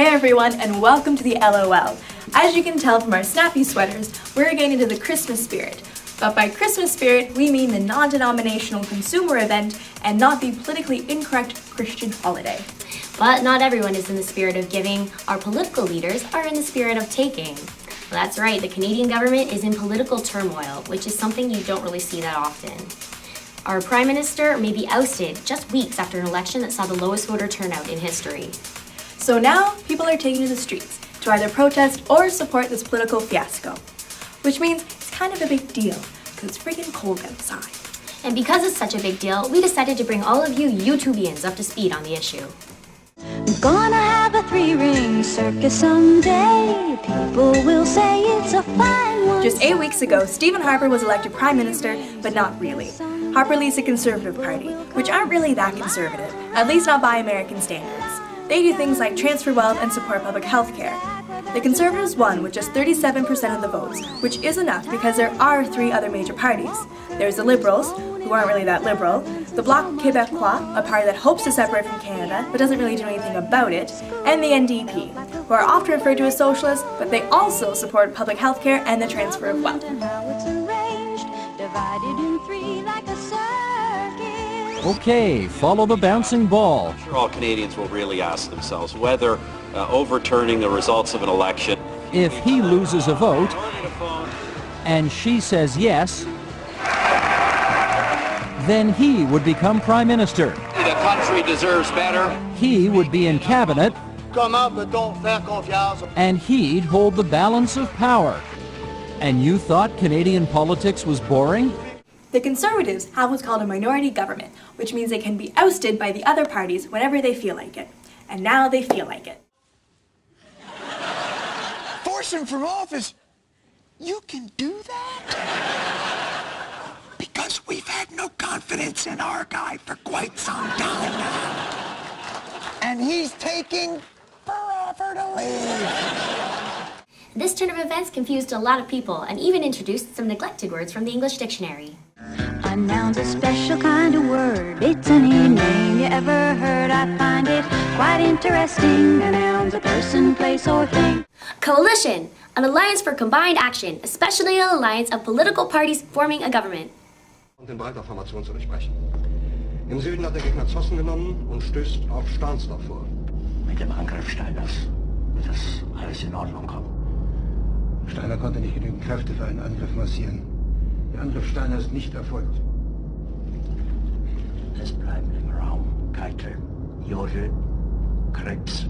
Hey everyone, and welcome to the LOL. As you can tell from our snappy sweaters, we're getting into the Christmas spirit. But by Christmas spirit, we mean the non-denominational consumer event and not the politically incorrect Christian holiday. But not everyone is in the spirit of giving. Our political leaders are in the spirit of taking. Well, that's right, the Canadian government is in political turmoil, which is something you don't really see that often. Our Prime Minister may be ousted just weeks after an election that saw the lowest voter turnout in history. So now, people are taking to the streets to either protest or support this political fiasco. Which means it's kind of a big deal, because it's freaking cold outside. And because it's such a big deal, we decided to bring all of you YouTubians up to speed on the issue. We're gonna have a three-ring circus someday. People will say it's a fine one. Just 8 weeks ago, Stephen Harper was elected Prime Minister, but not really. Harper leads the Conservative Party, which aren't really that conservative, at least not by American standards. They do things like transfer wealth and support public health care. The Conservatives won with just 37% of the votes, which is enough because there are three other major parties. There's the Liberals, who aren't really that liberal, the Bloc Québécois, a party that hopes to separate from Canada but doesn't really do anything about it, and the NDP, who are often referred to as socialists, but they also support public health care and the transfer of wealth. Okay, follow the bouncing ball. I'm sure all Canadians will really ask themselves whether overturning the results of an election. If he loses a vote and she says yes, then he would become Prime Minister. The country deserves better. He would be in cabinet, and he'd hold the balance of power. And you thought Canadian politics was boring? The Conservatives have what's called a minority government, which means they can be ousted by the other parties whenever they feel like it. And now they feel like it. Force him from office? You can do that? Because we've had no confidence in our guy for quite some time now. And he's taking forever to leave. This turn of events confused a lot of people and even introduced some neglected words from the English dictionary. A noun's a special kind of word. It's any name you ever heard. I find it quite interesting. A noun's a person, place, or thing. Coalition, an alliance for combined action, especially an alliance of political parties forming a government. Den breiter Formation zu durchbrechen. Im Süden hat der Gegner Zossen genommen und stößt auf Stahnsdorf vor. Mit dem Angriff Steiners wird das alles in Ordnung kommen. Steiner konnte nicht genügend Kräfte für einen Angriff massieren. Der Angriff Steiner ist nicht erfolgt. Es bleiben im Raum Keitel, Jodl, Krebs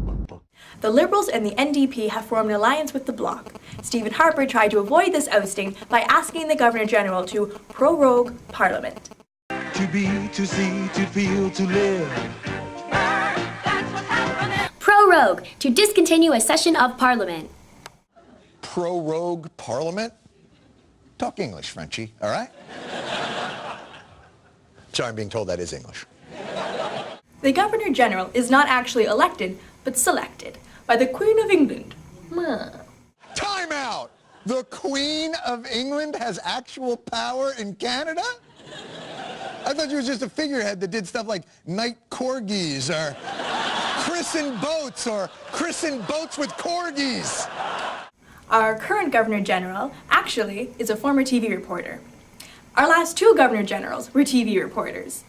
und Butt. The Liberals and the NDP have formed an alliance with the Bloc. Stephen Harper tried to avoid this ousting by asking the Governor-General to prorogue Parliament. To be, to see, to feel, to live. Prorogue, to discontinue a session of Parliament. Prorogue Parliament? Talk English, Frenchie, all right? Sorry, I'm being told that is English. The Governor-General is not actually elected, but selected by the Queen of England. Time out! The Queen of England has actual power in Canada? I thought she was just a figurehead that did stuff like knight corgis or christen boats or christen boats with corgis. Our current Governor-General actually is a former TV reporter. Our last two Governor-Generals were TV reporters.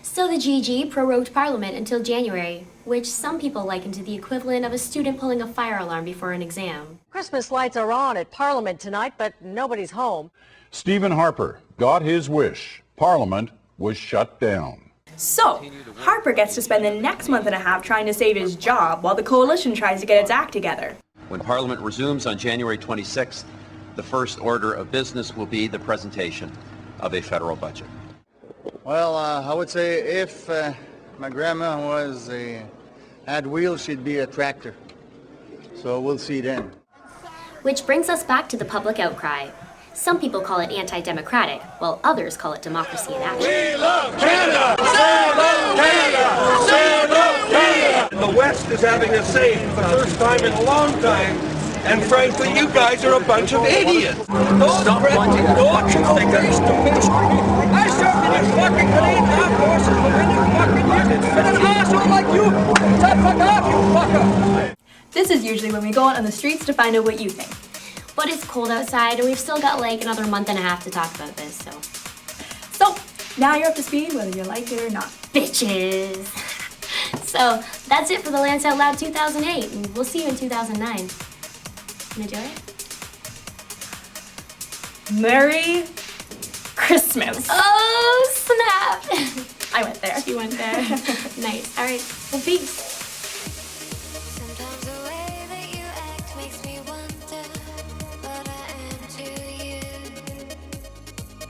So the GG prorogued Parliament until January, which some people liken to the equivalent of a student pulling a fire alarm before an exam. Christmas lights are on at Parliament tonight, but nobody's home. Stephen Harper got his wish. Parliament was shut down. So, Harper gets to spend the next month and a half trying to save his job while the coalition tries to get its act together. When Parliament resumes on January 26th, the first order of business will be the presentation of a federal budget. Well, I would say if my grandma had wheels, she'd be a tractor. So we'll see then. Which brings us back to the public outcry. Some people call it anti-democratic, while others call it democracy in action. We love Canada! Stand up, Canada! Stand up, Canada! The West is having a say for the first time in a long time, and frankly, you guys are a bunch of idiots. Stop wanting to fucking think of. I served in your fucking Canadian Armed Forces for many fucking years. And an asshole like you, shut the fuck up, you fucker! This is usually when we go out on the streets to find out what you think. But it's cold outside, and we've still got like another month and a half to talk about this, so. So, now you're up to speed whether you like it or not. Bitches! So, that's it for the Lance Out Loud 2008, and we'll see you in 2009. Gonna do it? Merry Christmas. Oh, snap! I went there. You went there. Nice. All right. Well, peace.